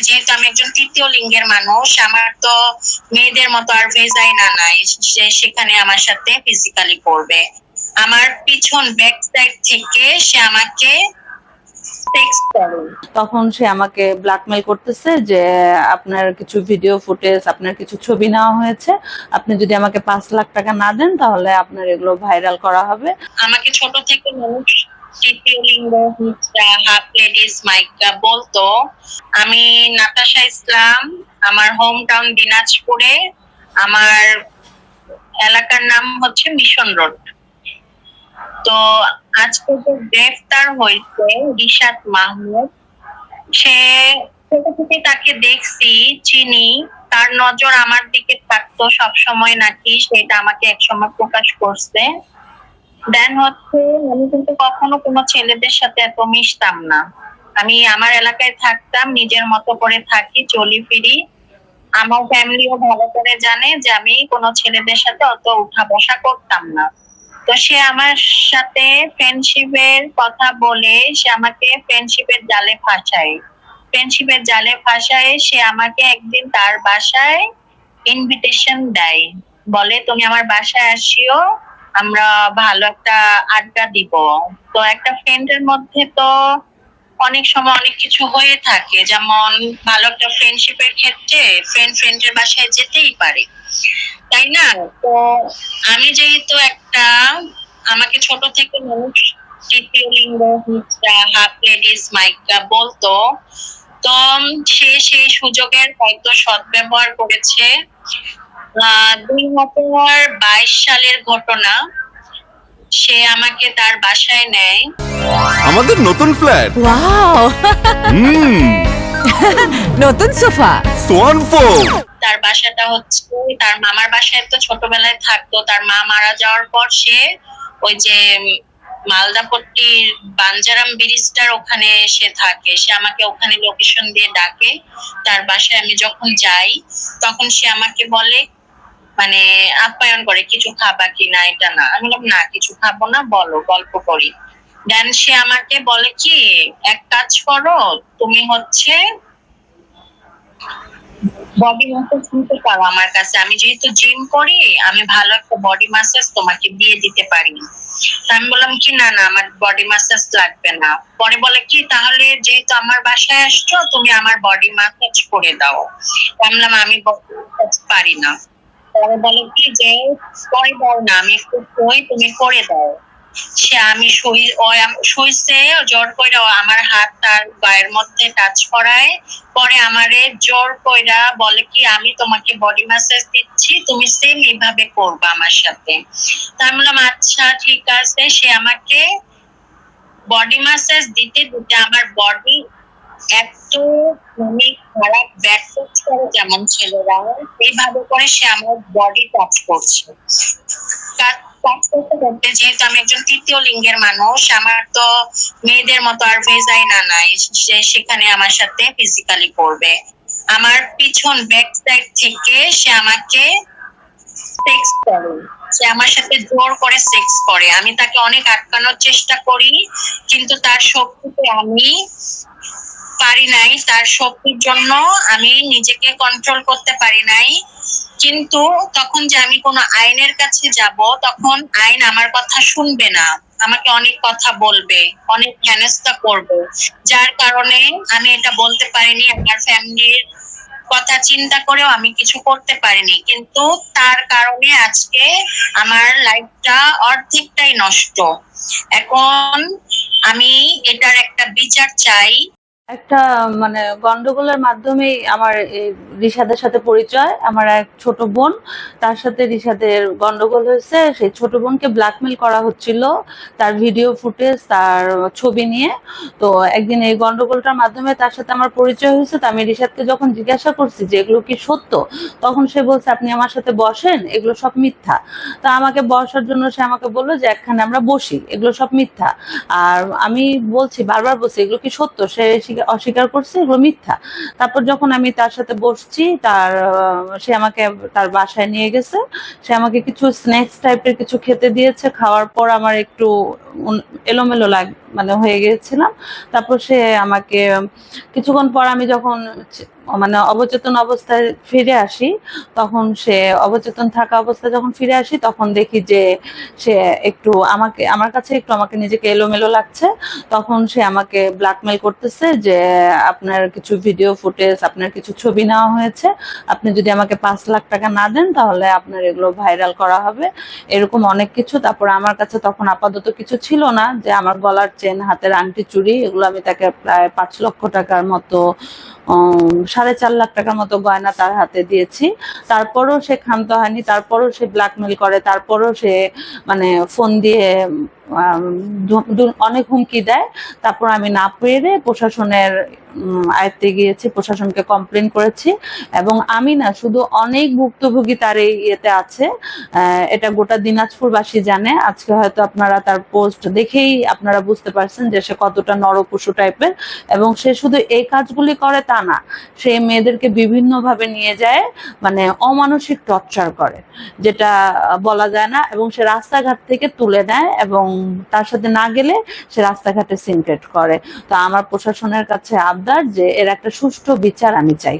যেহেতু আমি একজন তৃতীয় লিঙ্গের মানুষ, আমার তো মেয়েদের মতো আর ভেজাইনা নাই, সেখানে আমার সাথে ফিজিক্যালি করবে। আমার পিছন ব্যাক সাইড থেকে সে আমাকে তখন সে আমাকে ব্ল্যাকমেল করতেছে যে আপনার কিছু ভিডিও ফুটেজ, আপনার কিছু ছবি নেওয়া হয়েছে, আপনি যদি আমাকে 5 লাখ টাকা না দেন তাহলে আপনার এগুলো ভাইরাল করা হবে। আমাকে ছোট থেকে মানুষ তৃতীয় লিঙ্গ, হাফ লেডিস মাইকা বলতো। আমি নাতাশা ইসলাম, আমার হোম টাউন দিনাজপুরে, আমার এলাকার নাম হচ্ছে মিশন রোড। তো আজকে যে গ্রেফতার হয়েছে রিশাদ মাহমুদ, সে ছোট থেকে তাকে দেখছি, চিনি, তার নজর আমার দিকে থাকতো সবসময় নাকি, সেটা আমাকে একসময় প্রকাশ করছে। দেন হচ্ছে আমি কিন্তু কখনো কোনো ছেলেদের সাথে এত মিশতাম না। আমি আমার এলাকায় থাকতাম, নিজের মতো করে থাকি, চলি ফিরি। আমার ফ্যামিলিও ভালো করে জানে যে আমি কোনো ছেলেদের সাথে অত উঠা বসা করতাম না। তো সে আমার সাথে ফ্রেন্ডশিপের কথা বলে সে আমাকে ফ্রেন্ডশিপের জালে ফাঁসায়। ফ্রেন্ডশিপের জালে ফাঁসায় সে আমাকে একদিন তার বাসায় ইনভিটেশন দেয়, বলে তুমি আমার বাসায় আসিও, আমরা ভালো একটা আড্ডা দিব। তো একটা ফ্রেন্ডের মধ্যে তো অনেক সময় অনেক কিছু হয়ে থাকে, যেমন ভালো একটা ফ্রেন্ডশিপের ক্ষেত্রে ফ্রেন্ডের বাসায় যেতেই পারে, তাই না? তো আমি যেহেতু আমাকে ছোট থেকে মানুষ তৃতীয় লিঙ্গ, হাফ লেডিস মাইকা বলতো, তো সে সেই সুযোগের হয়তো সদ্ব্যবহার করেছে। 2022 সালের ঘটনা, সে আমাকে তার বাসায় নেয়। আমাদের নতুন ফ্ল্যাট, ওয়াও, নতুন সোফা, সোয়ান ফোম। তার বাসাটা হচ্ছে তার মামার বাসায়, তো ছোটবেলায় থাকতো। তার মা মারা যাওয়ার পর সে ওই যে মালদাপট্টির বাঞ্জারাম ব্রিজটার ওখানে সে থাকে। সে আমাকে ওখানে লোকেশন দিয়ে ডাকে তার বাসায়। আমি যখন যাই তখন সে আমাকে বলে, মানে আপ্যায়ন করে, কিছু খাবা কিনা, এটা না। আমি বললাম না, কিছু খাবো না, বলো, গল্প করি। দেন সে আমাকে বলে কি, এক কাজ করো, তুমি হচ্ছে বডি ম্যাসাজ নিতে পারো আমার কাছে। আমি যেহেতু জিম করি, আমি ভালো একটা বডি ম্যাসাজ তোমাকে দিয়ে দিতে পারি। আমি বললাম কি, না না, আমার বডি ম্যাসাজ লাগবে না। পরে বলে কি, তাহলে যেহেতু আমার বাসায় আসছো, তুমি আমার বডি ম্যাসাজ করে দাও। আমি বললাম আমি বডি ম্যাসাজ পারি না। পরে বলে কি যে, করে দাও না, আমি একটু কই, তুমি করে দাও। সে আমি শুইছে জোর কইরা আমার হাত তার গায়ের মধ্যে টাচ করায়, পরে আমারে জোর কইরা বলে কি, আমি তোমাকে বডি ম্যাসাজ দিচ্ছি, তুমি সেম এইভাবে করবা আমার সাথে। তা আমি বললাম আচ্ছা ঠিক আছে। সে আমাকে বডি ম্যাসাজ দিতে দিতে আমার বডি এত মানে খারাপ ব্যাক টাচ করে, যেমন ছেলেরা এইভাবে করে সে আমার বডি টাচ করছে। কাজ করতে করতে, যেহেতু আমি একজন তৃতীয় লিঙ্গের মানুষ, আমার তো মেয়েদের মতো আর ভেজাইনা নাই, সেখানে আমার সাথে ফিজিক্যালি করবে। আমার পিছন ব্যাক সাইড থেকে সে আমাকে সেক্স করে, সে আমার সাথে জোর করে সেক্স করে। আমি তাকে অনেক আটকানোর চেষ্টা করি, কিন্তু তার শক্তিতে আমি পারি নাই। তার শক্তির জন্য আমি নিজেকে কন্ট্রোল করতে পারি নাই। কিন্তু তখন যে আমি কোনো আইনের কাছে যাব, তখন আইন আমার কথা শুনবে না, আমাকে অনেক কথা বলবে, অনেক হেনস্থা করবে। যার কারণে আমি এটা বলতে পারিনি। আমার ফ্যামিলির কথা চিন্তা করেও আমি কিছু করতে পারিনি। কিন্তু তার কারণে আজকে আমার লাইফটা অর্ধেকটাই নষ্ট। এখন আমি এটার একটা বিচার চাই। একটা মানে গন্ডগোলের মাধ্যমেই আমার রিশাদের সাথে পরিচয়। আমার এক ছোট বোন, তার সাথে রিশাদের গন্ডগোল হয়েছে। সেই ছোট বোনকে ব্ল্যাকমেল করা হচ্ছিল তার ভিডিও ফুটেজ, তার ছবি নিয়ে। তো একদিন এই গন্ডগোলটার মাধ্যমে তার সাথে আমার পরিচয় হয়েছে। তো আমি রিশাদকে যখন জিজ্ঞাসা করছি যে এগুলো কি সত্য, তখন সে বলছে আপনি আমার সাথে বসেন, এগুলো সব মিথ্যা। তো আমাকে বসার জন্য সে আমাকে বললো যে একখানে আমরা বসি, এগুলো সব মিথ্যা। আর আমি বলছি, বারবার বলছি এগুলো কি সত্য, সে অস্বীকার করছে এগুলো মিথ্যা। তারপর যখন আমি তার সাথে বসছি, সে আমাকে তার বাসায় নিয়ে গেছে। সে আমাকে কিছু স্ন্যাক্স টাইপের কিছু খেতে দিয়েছে। খাওয়ার পর আমার একটু এলোমেলো মানে হয়ে গিয়েছিলাম। তারপর সে আমাকে কিছুক্ষণ পর আমি যখন মানে অবচেতন অবস্থায় ফিরে আসি, তখন সে অবচেতন থাকা অবস্থায় যখন ফিরে আসি তখন দেখি যে সে একটু আমার কাছে একটু আমাকে নিজেকে এলোমেলো লাগছে। তখন সে আমাকে ব্ল্যাকমেল করতেছে যে আপনার কিছু ভিডিও ফুটেজ, আপনার কিছু ছবি নেওয়া হয়েছে, আপনি যদি আমাকে 5 লাখ টাকা না দেন তাহলে আপনার এগুলো ভাইরাল করা হবে, এরকম অনেক কিছু। তারপর আমার কাছে তখন আপাতত কিছু ছিল না, যে আমার গলার চেন, হাতের আংটি, চুড়ি, এগুলো আমি তাকে প্রায় 5 লক্ষ টাকার মতো 4.5 লাখ টাকার মতো গয়না তার হাতে দিয়েছি। তারপরও সে ক্ষান্ত হয়নি, তারপরও সে ব্ল্যাকমেল করে, তারপরও সে মানে ফোন দিয়ে অনেক হুমকি দেয়। তারপর আমি না পেরে প্রশাসনের আয়ত্তে গিয়েছি, প্রশাসনকে কমপ্লেন করেছি। এবং আমি না শুধু, অনেক ভুক্তভোগী তার এই ইয়েতে আছে, এটা গোটা দিনাজপুরবাসী জানে। আজকে হয়তো আপনারা তার পোস্ট দেখেই আপনারা বুঝতে পারছেন যে সে কতটা নরপশু টাইপের। এবং সে শুধু এই কাজগুলি করে তা না, সে মেয়েদেরকে বিভিন্ন ভাবে নিয়ে যায়, মানে অমানসিক টর্চার করে, যেটা বলা যায় না। এবং সে রাস্তাঘাট থেকে তুলে নেয় এবং তার সাথে না গেলে সে রাস্তাঘাটে সিনক্রেট করে। তো আমার প্রশাসনের কাছে আবদার যে এর একটা সুষ্ঠু বিচার আমি চাই।